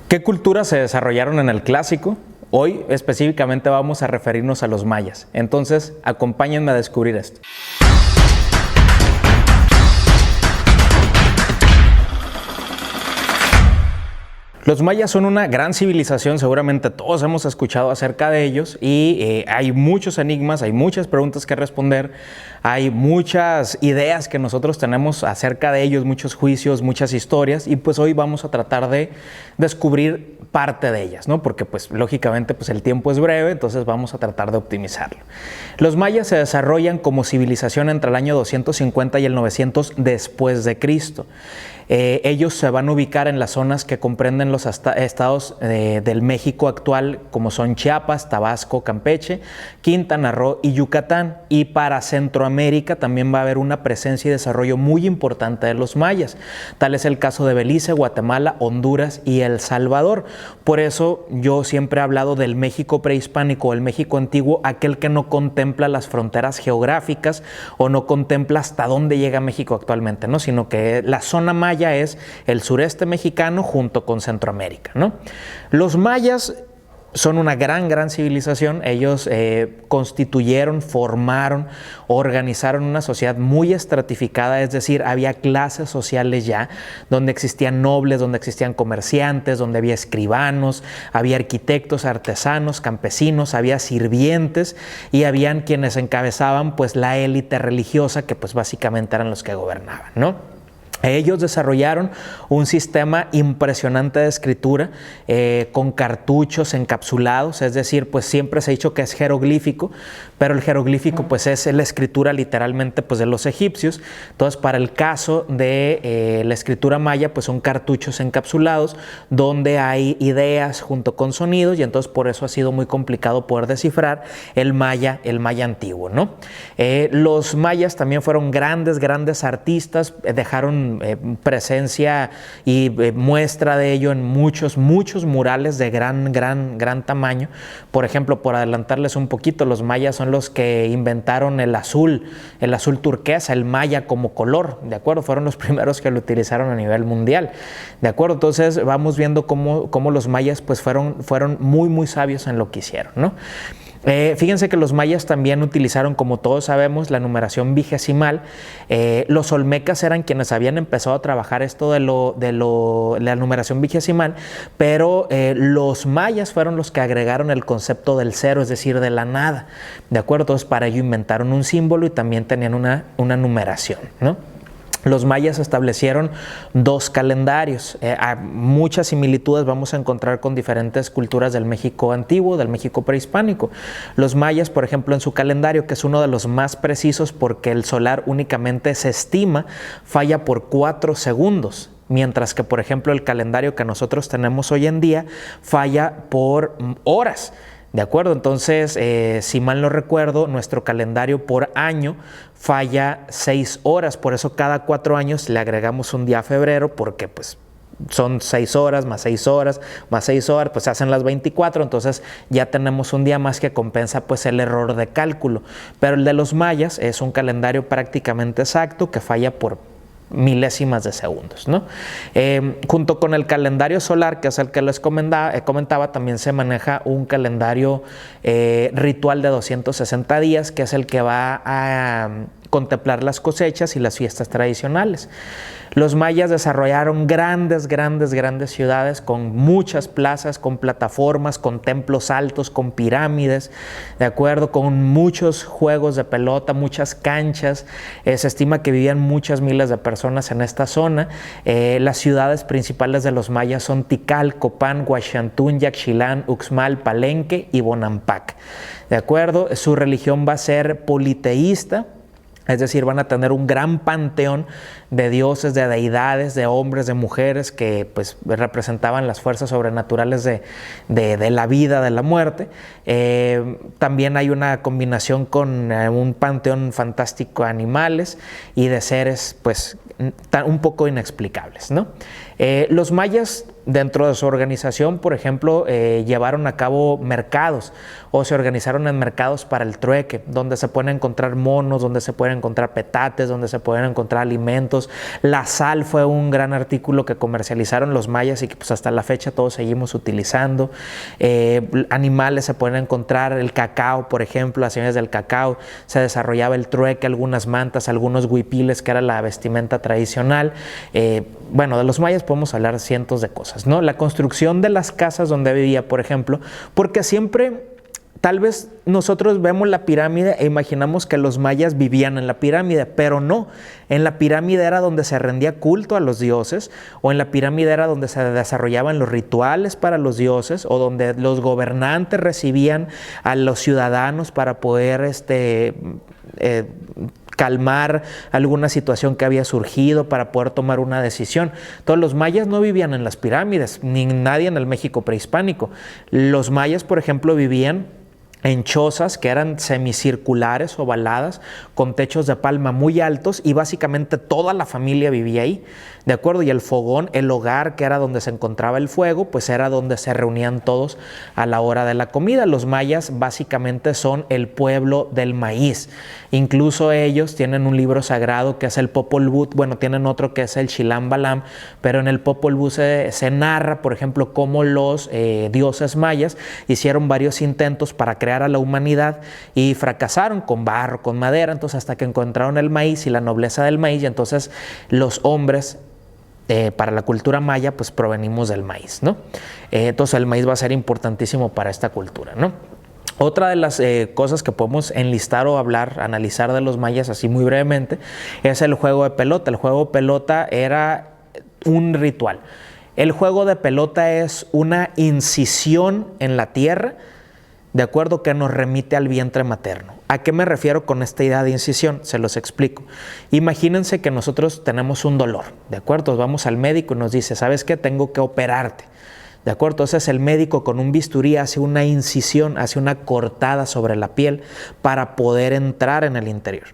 ¿Qué culturas se desarrollaron en el Clásico? Hoy específicamente vamos a referirnos a los mayas. Entonces, acompáñenme a descubrir esto. Los mayas son una gran civilización, seguramente todos hemos escuchado acerca de ellos y hay muchos enigmas, hay muchas preguntas que responder, hay muchas ideas que nosotros tenemos acerca de ellos, muchos juicios, muchas historias y pues hoy vamos a tratar de descubrir parte de ellas, ¿no? Porque pues lógicamente pues el tiempo es breve, entonces vamos a tratar de optimizarlo. Los mayas se desarrollan como civilización entre el año 250 y el 900 después de Cristo. Ellos se van a ubicar en las zonas que comprenden los estados del México actual, como son Chiapas, Tabasco, Campeche, Quintana Roo y Yucatán. Y para Centroamérica también va a haber una presencia y desarrollo muy importante de los mayas. Tal es el caso de Belice, Guatemala, Honduras y El Salvador. Por eso yo siempre he hablado del México prehispánico o el México antiguo, aquel que no contempla las fronteras geográficas o no contempla hasta dónde llega México actualmente, ¿no? Sino que la zona maya es el sureste mexicano junto con Centroamérica, ¿no? Los mayas son una gran civilización. Ellos constituyeron, formaron, organizaron una sociedad muy estratificada, es decir, había clases sociales ya, donde existían nobles, donde existían comerciantes, donde había escribanos, había arquitectos, artesanos, campesinos, había sirvientes y habían quienes encabezaban pues la élite religiosa que pues básicamente eran los que gobernaban, ¿no? Ellos desarrollaron un sistema impresionante de escritura con cartuchos encapsulados, es decir, pues siempre se ha dicho que es jeroglífico, pero el jeroglífico pues es la escritura literalmente pues de los egipcios. Entonces, para el caso de la escritura maya, pues son cartuchos encapsulados donde hay ideas junto con sonidos y entonces por eso ha sido muy complicado poder descifrar el maya antiguo, ¿no? Los mayas también fueron grandes artistas, dejaron presencia y muestra de ello en muchos murales de gran tamaño. Por ejemplo, por adelantarles un poquito, los mayas son los que inventaron el azul turquesa, el maya como color, ¿de acuerdo? Fueron los primeros que lo utilizaron a nivel mundial, ¿de acuerdo? Entonces vamos viendo cómo los mayas pues fueron muy sabios en lo que hicieron, ¿no? Fíjense que los mayas también utilizaron, como todos sabemos, la numeración vigesimal. Los olmecas eran quienes habían empezado a trabajar esto de la numeración vigesimal, pero los mayas fueron los que agregaron el concepto del cero, es decir, de la nada, ¿de acuerdo? Entonces para ello inventaron un símbolo y también tenían una numeración, ¿no? Los mayas establecieron dos calendarios. Muchas similitudes vamos a encontrar con diferentes culturas del México antiguo, del México prehispánico. Los mayas, por ejemplo, en su calendario, que es uno de los más precisos porque el solar únicamente se estima, falla por 4 segundos. Mientras que, por ejemplo, el calendario que nosotros tenemos hoy en día falla por horas. ¿De acuerdo? Entonces, si mal no recuerdo, nuestro calendario por año falla 6 horas, por eso cada 4 años le agregamos un día a febrero, porque pues son 6 horas, más 6 horas, más 6 horas, pues se hacen las 24, entonces ya tenemos un día más que compensa pues el error de cálculo. Pero el de los mayas es un calendario prácticamente exacto que falla por milésimas de segundos, ¿no? Junto con el calendario solar, que es el que les comentaba, también se maneja un calendario ritual de 260 días, que es el que va a contemplar las cosechas y las fiestas tradicionales. Los mayas desarrollaron grandes ciudades con muchas plazas, con plataformas, con templos altos, con pirámides, ¿de acuerdo? Con muchos juegos de pelota, muchas canchas. Se estima que vivían muchas miles de personas en esta zona. Las ciudades principales de los mayas son Tikal, Copán, Huaxantún, Yaxchilán, Uxmal, Palenque y Bonampak, ¿de acuerdo? Su religión va a ser politeísta. Es decir, van a tener un gran panteón de dioses, de deidades, de hombres, de mujeres que pues representaban las fuerzas sobrenaturales de la vida, de la muerte. También hay una combinación con un panteón fantástico de animales y de seres pues un poco inexplicables, ¿no? Los mayas dentro de su organización, por ejemplo, llevaron a cabo mercados o se organizaron en mercados para el trueque, donde se pueden encontrar monos, donde se pueden encontrar petates, donde se pueden encontrar alimentos. La sal fue un gran artículo que comercializaron los mayas y que pues hasta la fecha todos seguimos utilizando. Animales se pueden encontrar, el cacao, por ejemplo, las semillas del cacao, se desarrollaba el trueque, algunas mantas, algunos huipiles, que era la vestimenta tradicional. Bueno, de los mayas podemos hablar cientos de cosas, ¿no? La construcción de las casas donde vivía, por ejemplo, porque siempre, tal vez nosotros vemos la pirámide e imaginamos que los mayas vivían en la pirámide, pero no. En la pirámide era donde se rendía culto a los dioses, o en la pirámide era donde se desarrollaban los rituales para los dioses, o donde los gobernantes recibían a los ciudadanos para poder calmar alguna situación que había surgido, para poder tomar una decisión. Entonces los mayas no vivían en las pirámides, ni nadie en el México prehispánico. Los mayas, por ejemplo, vivían en chozas que eran semicirculares, ovaladas, con techos de palma muy altos, y básicamente toda la familia vivía ahí, ¿de acuerdo? Y el fogón, el hogar, que era donde se encontraba el fuego, pues era donde se reunían todos a la hora de la comida. Los mayas básicamente son el pueblo del maíz. Incluso ellos tienen un libro sagrado que es el Popol Vuh, bueno, tienen otro que es el Chilam Balam, pero en el Popol Vuh se narra, por ejemplo, cómo los dioses mayas hicieron varios intentos para crear a la humanidad y fracasaron con barro, con madera, entonces hasta que encontraron el maíz y la nobleza del maíz, y entonces los hombres para la cultura maya pues provenimos del maíz, ¿no? Entonces el maíz va a ser importantísimo para esta cultura, ¿no? Otra de las cosas que podemos enlistar o hablar, analizar de los mayas así muy brevemente, es el juego de pelota. El juego de pelota era un ritual. El juego de pelota es una incisión en la tierra, de acuerdo, que nos remite al vientre materno. ¿A qué me refiero con esta idea de incisión? Se los explico. Imagínense que nosotros tenemos un dolor, ¿de acuerdo? Vamos al médico y nos dice, ¿sabes qué? Tengo que operarte. ¿De acuerdo? Entonces el médico con un bisturí hace una incisión, hace una cortada sobre la piel para poder entrar en el interior.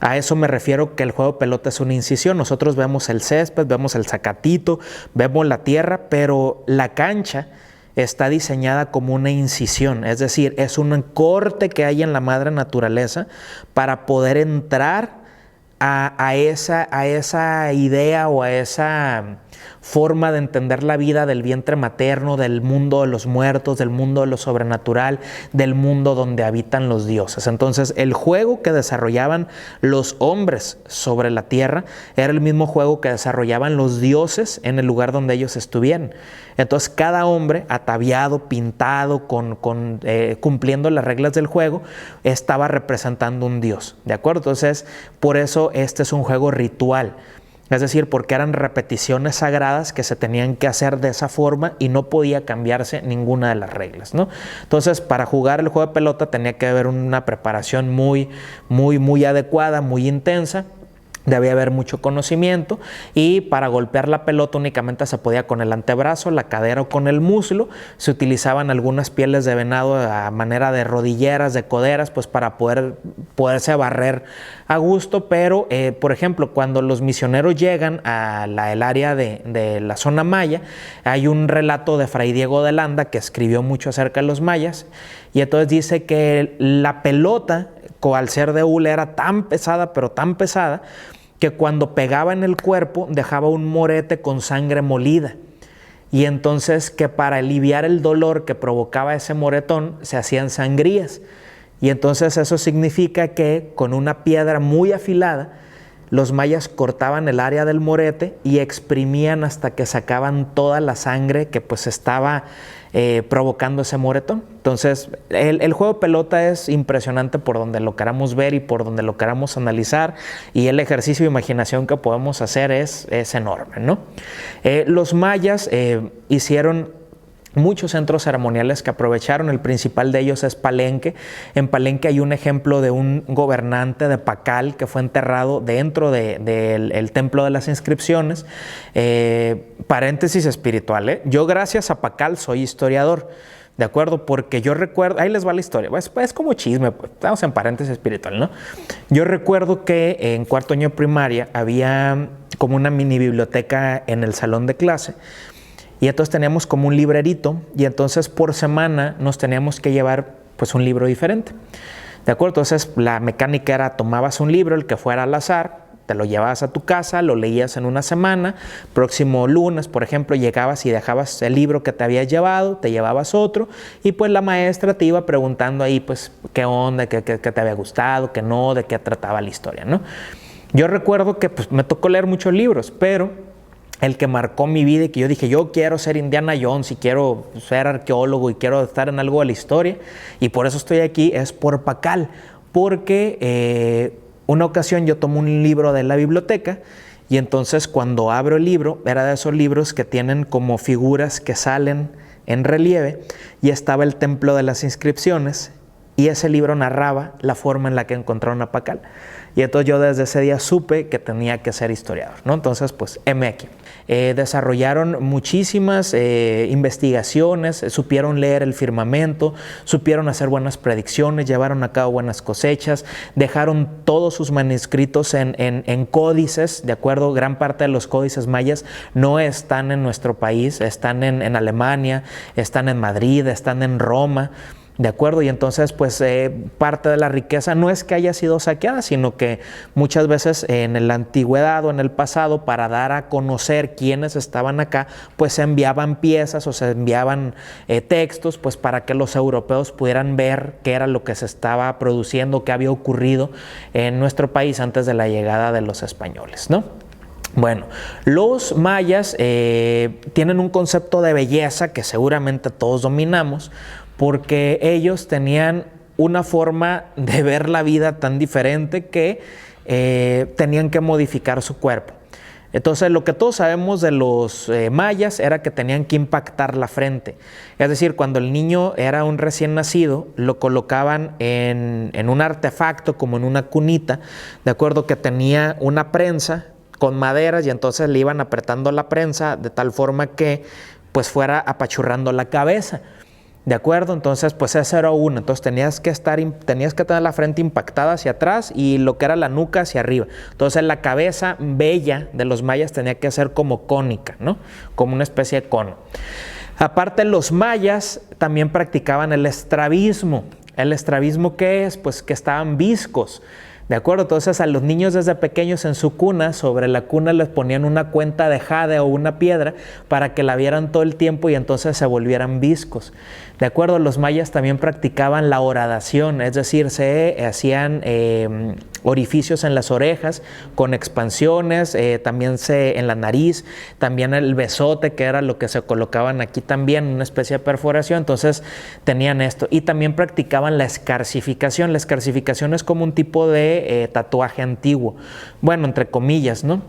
A eso me refiero que el juego de pelota es una incisión. Nosotros vemos el césped, vemos el zacatito, vemos la tierra, pero la cancha está diseñada como una incisión, es decir, es un corte que hay en la madre naturaleza para poder entrar a esa idea o a esa forma de entender la vida del vientre materno, del mundo de los muertos, del mundo de lo sobrenatural, del mundo donde habitan los dioses. Entonces, el juego que desarrollaban los hombres sobre la tierra era el mismo juego que desarrollaban los dioses en el lugar donde ellos estuvieran. Entonces, cada hombre ataviado, pintado, cumpliendo las reglas del juego, estaba representando un dios, ¿de acuerdo? Entonces, por eso este es un juego ritual. Es decir, porque eran repeticiones sagradas que se tenían que hacer de esa forma y no podía cambiarse ninguna de las reglas, ¿no? Entonces, para jugar el juego de pelota tenía que haber una preparación muy adecuada, muy intensa. Debía haber mucho conocimiento, y para golpear la pelota únicamente se podía con el antebrazo, la cadera o con el muslo. Se utilizaban algunas pieles de venado a manera de rodilleras, de coderas, pues para poderse barrer a gusto. Pero, por ejemplo, cuando los misioneros llegan al área de la zona maya, hay un relato de Fray Diego de Landa que escribió mucho acerca de los mayas, y entonces dice que la pelota, al ser de hule, era tan pesada, pero tan pesada, que cuando pegaba en el cuerpo dejaba un morete con sangre molida. Y entonces que para aliviar el dolor que provocaba ese moretón se hacían sangrías. Y entonces eso significa que con una piedra muy afilada los mayas cortaban el área del morete y exprimían hasta que sacaban toda la sangre que pues estaba provocando ese moretón. Entonces el juego de pelota es impresionante por donde lo queramos ver y por donde lo queramos analizar, y el ejercicio de imaginación que podemos hacer es enorme, ¿no? Los mayas hicieron muchos centros ceremoniales que aprovecharon. El principal de ellos es Palenque. En Palenque hay un ejemplo de un gobernante de Pacal que fue enterrado dentro del templo de las inscripciones. Paréntesis espiritual, yo gracias a Pacal soy historiador, ¿de acuerdo? Porque yo recuerdo, ahí les va la historia, es como chisme, pues, estamos en paréntesis espiritual, ¿no? Yo recuerdo que en cuarto año de primaria había como una mini biblioteca en el salón de clase, Y entonces teníamos como un librerito y entonces por semana nos teníamos que llevar pues un libro diferente. ¿De acuerdo? Entonces la mecánica era tomabas un libro, el que fuera al azar, te lo llevabas a tu casa, lo leías en una semana, próximo lunes, por ejemplo, llegabas y dejabas el libro que te habías llevado, te llevabas otro y pues la maestra te iba preguntando ahí pues qué onda, qué te había gustado, qué no, de qué trataba la historia, ¿no? Yo recuerdo que pues me tocó leer muchos libros, pero el que marcó mi vida y que yo dije, yo quiero ser Indiana Jones y quiero ser arqueólogo y quiero estar en algo de la historia y por eso estoy aquí, es por Pacal, porque una ocasión yo tomo un libro de la biblioteca y entonces cuando abro el libro, era de esos libros que tienen como figuras que salen en relieve y estaba el templo de las inscripciones y ese libro narraba la forma en la que encontraron a Pacal. Y entonces yo desde ese día supe que tenía que ser historiador, ¿no? Entonces, pues, heme aquí. Desarrollaron muchísimas investigaciones, supieron leer el firmamento, supieron hacer buenas predicciones, llevaron a cabo buenas cosechas, dejaron todos sus manuscritos en códices, ¿de acuerdo? Gran parte de los códices mayas no están en nuestro país, están en Alemania, están en Madrid, están en Roma. ¿De acuerdo? Y entonces, pues, parte de la riqueza no es que haya sido saqueada, sino que muchas veces en la antigüedad o en el pasado, para dar a conocer quiénes estaban acá, pues se enviaban piezas o se enviaban textos, pues para que los europeos pudieran ver qué era lo que se estaba produciendo, qué había ocurrido en nuestro país antes de la llegada de los españoles, ¿no? Bueno, los mayas tienen un concepto de belleza que seguramente todos dominamos, porque ellos tenían una forma de ver la vida tan diferente que tenían que modificar su cuerpo. Entonces, lo que todos sabemos de los mayas era que tenían que impactar la frente. Es decir, cuando el niño era un recién nacido, lo colocaban en un artefacto, como en una cunita, de acuerdo, que tenía una prensa con maderas y entonces le iban apretando la prensa de tal forma que pues fuera apachurrando la cabeza. ¿De acuerdo? Entonces, pues eso era uno. Entonces tenías que tener la frente impactada hacia atrás y lo que era la nuca hacia arriba. Entonces la cabeza bella de los mayas tenía que ser como cónica, ¿no? Como una especie de cono. Aparte, los mayas también practicaban el estrabismo. ¿El estrabismo qué es? Pues que estaban viscos. ¿De acuerdo? Entonces a los niños desde pequeños en su cuna, sobre la cuna les ponían una cuenta de jade o una piedra para que la vieran todo el tiempo y entonces se volvieran viscos. ¿De acuerdo? Los mayas también practicaban la horadación, es decir, se hacían orificios en las orejas con expansiones, también en la nariz, también el besote, que era lo que se colocaban aquí también, una especie de perforación, entonces tenían esto. Y también practicaban la escarsificación. La escarsificación es como un tipo de tatuaje antiguo, bueno, entre comillas, ¿no?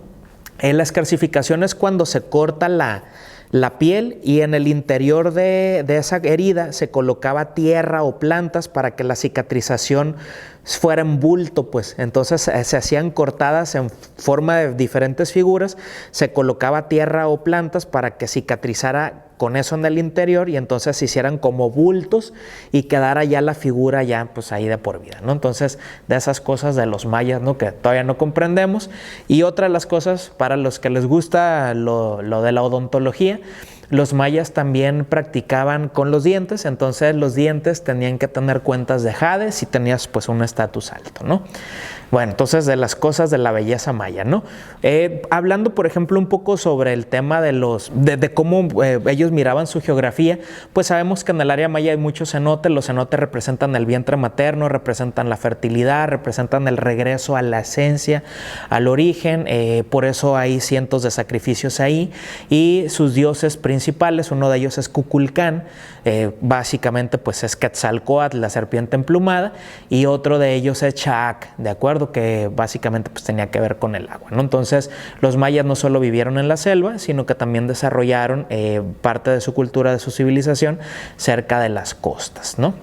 La escarsificación es cuando se corta la piel y en el interior de esa herida se colocaba tierra o plantas para que la cicatrización fuera en bulto, pues. Entonces se hacían cortadas en forma de diferentes figuras, se colocaba tierra o plantas para que cicatrizara con eso en el interior y entonces se hicieran como bultos y quedara ya la figura ya pues ahí de por vida, ¿no? Entonces, de esas cosas de los mayas, ¿no? Que todavía no comprendemos. Y otra de las cosas para los que les gusta lo de la odontología, los mayas también practicaban con los dientes, entonces los dientes tenían que tener cuentas de jade si tenías pues un estatus alto, ¿no? Bueno, entonces de las cosas de la belleza maya, ¿no? Hablando, por ejemplo, un poco sobre el tema de cómo ellos miraban su geografía, pues sabemos que en el área maya hay muchos cenotes. Los cenotes representan el vientre materno, representan la fertilidad, representan el regreso a la esencia, al origen, por eso hay cientos de sacrificios ahí, y sus dioses principales, uno de ellos es Kukulcán, básicamente pues es Quetzalcóatl, la serpiente emplumada, y otro de ellos es Chac, ¿de acuerdo? Que básicamente pues tenía que ver con el agua, ¿no? Entonces los mayas no solo vivieron en la selva, sino que también desarrollaron parte de su cultura, de su civilización cerca de las costas, ¿no?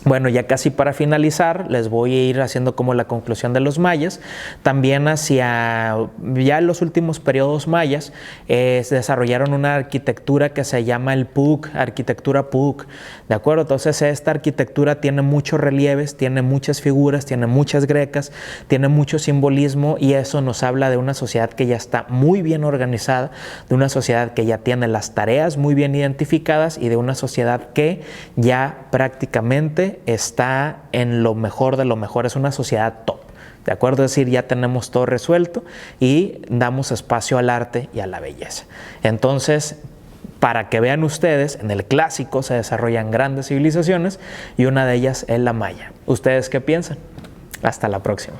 Bueno, ya casi para finalizar, les voy a ir haciendo como la conclusión de los mayas. También hacia ya en los últimos periodos mayas se desarrollaron una arquitectura que se llama el PUC, arquitectura PUC, ¿de acuerdo? Entonces esta arquitectura tiene muchos relieves, tiene muchas figuras, tiene muchas grecas, tiene mucho simbolismo y eso nos habla de una sociedad que ya está muy bien organizada, de una sociedad que ya tiene las tareas muy bien identificadas y de una sociedad que ya prácticamente está en lo mejor de lo mejor, es una sociedad top, ¿de acuerdo? Es decir, ya tenemos todo resuelto y damos espacio al arte y a la belleza. Entonces, para que vean ustedes, en el clásico se desarrollan grandes civilizaciones y una de ellas es la maya. ¿Ustedes qué piensan? Hasta la próxima.